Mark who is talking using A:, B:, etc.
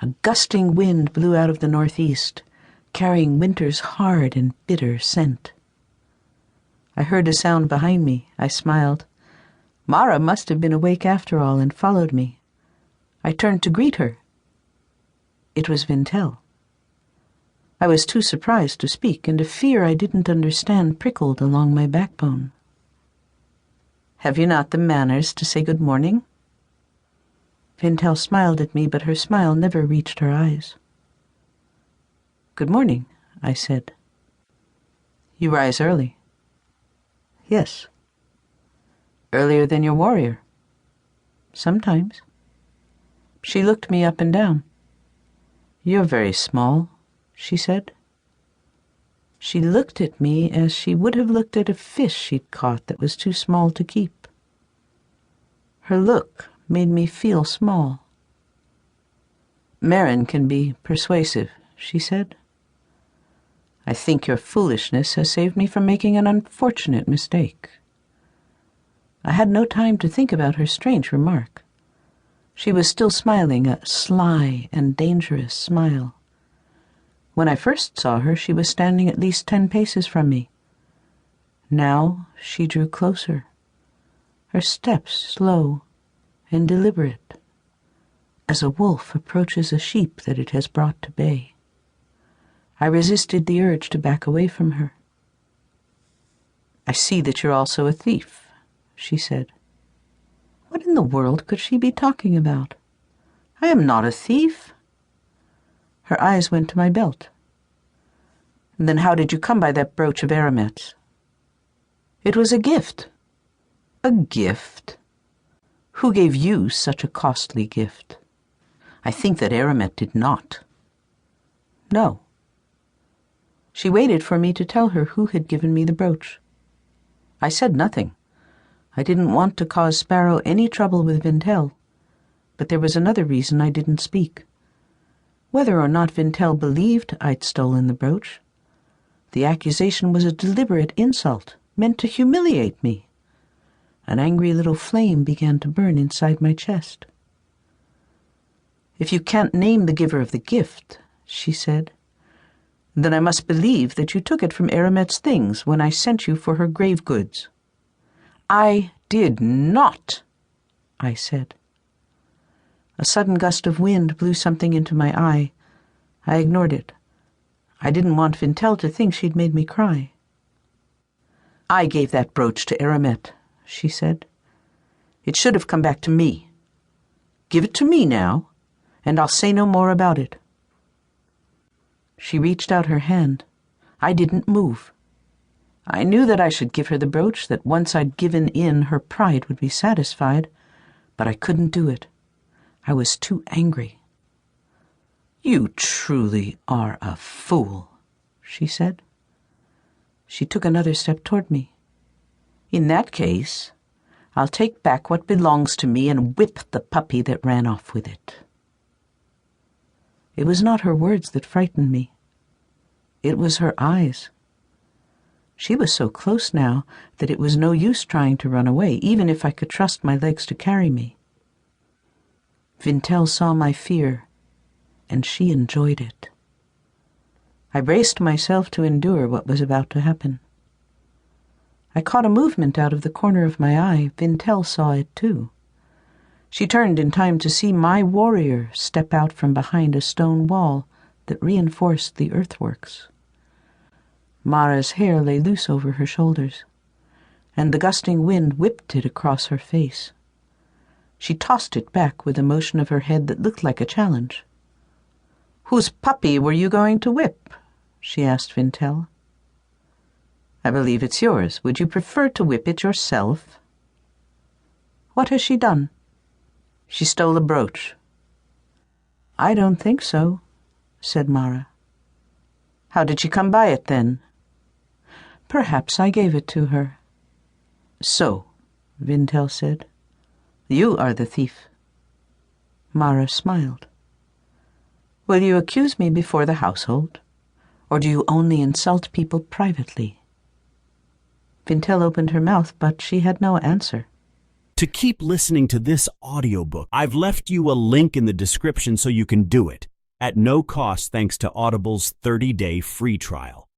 A: A gusting wind blew out of the northeast, carrying winter's hard and bitter scent. I heard a sound behind me. I smiled. Mara must have been awake after all and followed me. I turned to greet her. It was Vintel. I was too surprised to speak, and a fear I didn't understand prickled along my backbone. "Have you not the manners to say good morning?" Vintel smiled at me, but her smile never reached her eyes. "Good morning," I said. "You rise early." "Yes." "Earlier than your warrior?" "Sometimes." She looked me up and down. "You're very small," she said. She looked at me as she would have looked at a fish she'd caught that was too small to keep. Her look made me feel small. "Marin can be persuasive," she said. "I think your foolishness has saved me from making an unfortunate mistake." I had no time to think about her strange remark. She was still smiling, a sly and dangerous smile. When I first saw her, she was standing at least 10 paces from me. Now she drew closer, her steps slow and deliberate, as a wolf approaches a sheep that it has brought to bay. I resisted the urge to back away from her. "I see that you're also a thief," she said. What in the world could she be talking about? "I am not a thief." Her eyes went to my belt. "Then how did you come by that brooch of Aramet's?" "It was a gift." "A gift? Who gave you such a costly gift?" "I think that Aramet did not." "No." She waited for me to tell her who had given me the brooch. I said nothing. I didn't want to cause Sparrow any trouble with Vintel, but there was another reason I didn't speak. Whether or not Vintel believed I'd stolen the brooch, the accusation was a deliberate insult meant to humiliate me. An angry little flame began to burn inside my chest. "If you can't name the giver of the gift," she said, "then I must believe that you took it from Aramet's things when I sent you for her grave goods." "I did not," I said. A sudden gust of wind blew something into my eye. I ignored it. I didn't want Vintel to think she'd made me cry. "I gave that brooch to Aramet," she said. "It should have come back to me. Give it to me now, and I'll say no more about it." She reached out her hand. I didn't move. I knew that I should give her the brooch, that once I'd given in, her pride would be satisfied, but I couldn't do it. I was too angry. "You truly are a fool," she said. She took another step toward me. "In that case, I'll take back what belongs to me and whip the puppy that ran off with it." It was not her words that frightened me. It was her eyes. She was so close now that it was no use trying to run away, even if I could trust my legs to carry me. Vintel saw my fear, and she enjoyed it. I braced myself to endure what was about to happen. I caught a movement out of the corner of my eye. Vintel saw it too. She turned in time to see my warrior step out from behind a stone wall that reinforced the earthworks. Mara's hair lay loose over her shoulders, and the gusting wind whipped it across her face. She tossed it back with a motion of her head that looked like a challenge. "Whose puppy were you going to whip?" she asked Vintel. "I believe it's yours. Would you prefer to whip it yourself?" "What has she done?" "She stole a brooch." "I don't think so," said Mara. "How did she come by it, then?" "Perhaps I gave it to her." "So," Vintel said, "you are the thief." Mara smiled. "Will you accuse me before the household, or do you only insult people privately?" Vintel opened her mouth, but she had no answer.
B: To keep listening to this audiobook, I've left you a link in the description so you can do it. at no cost thanks to Audible's 30-day free trial.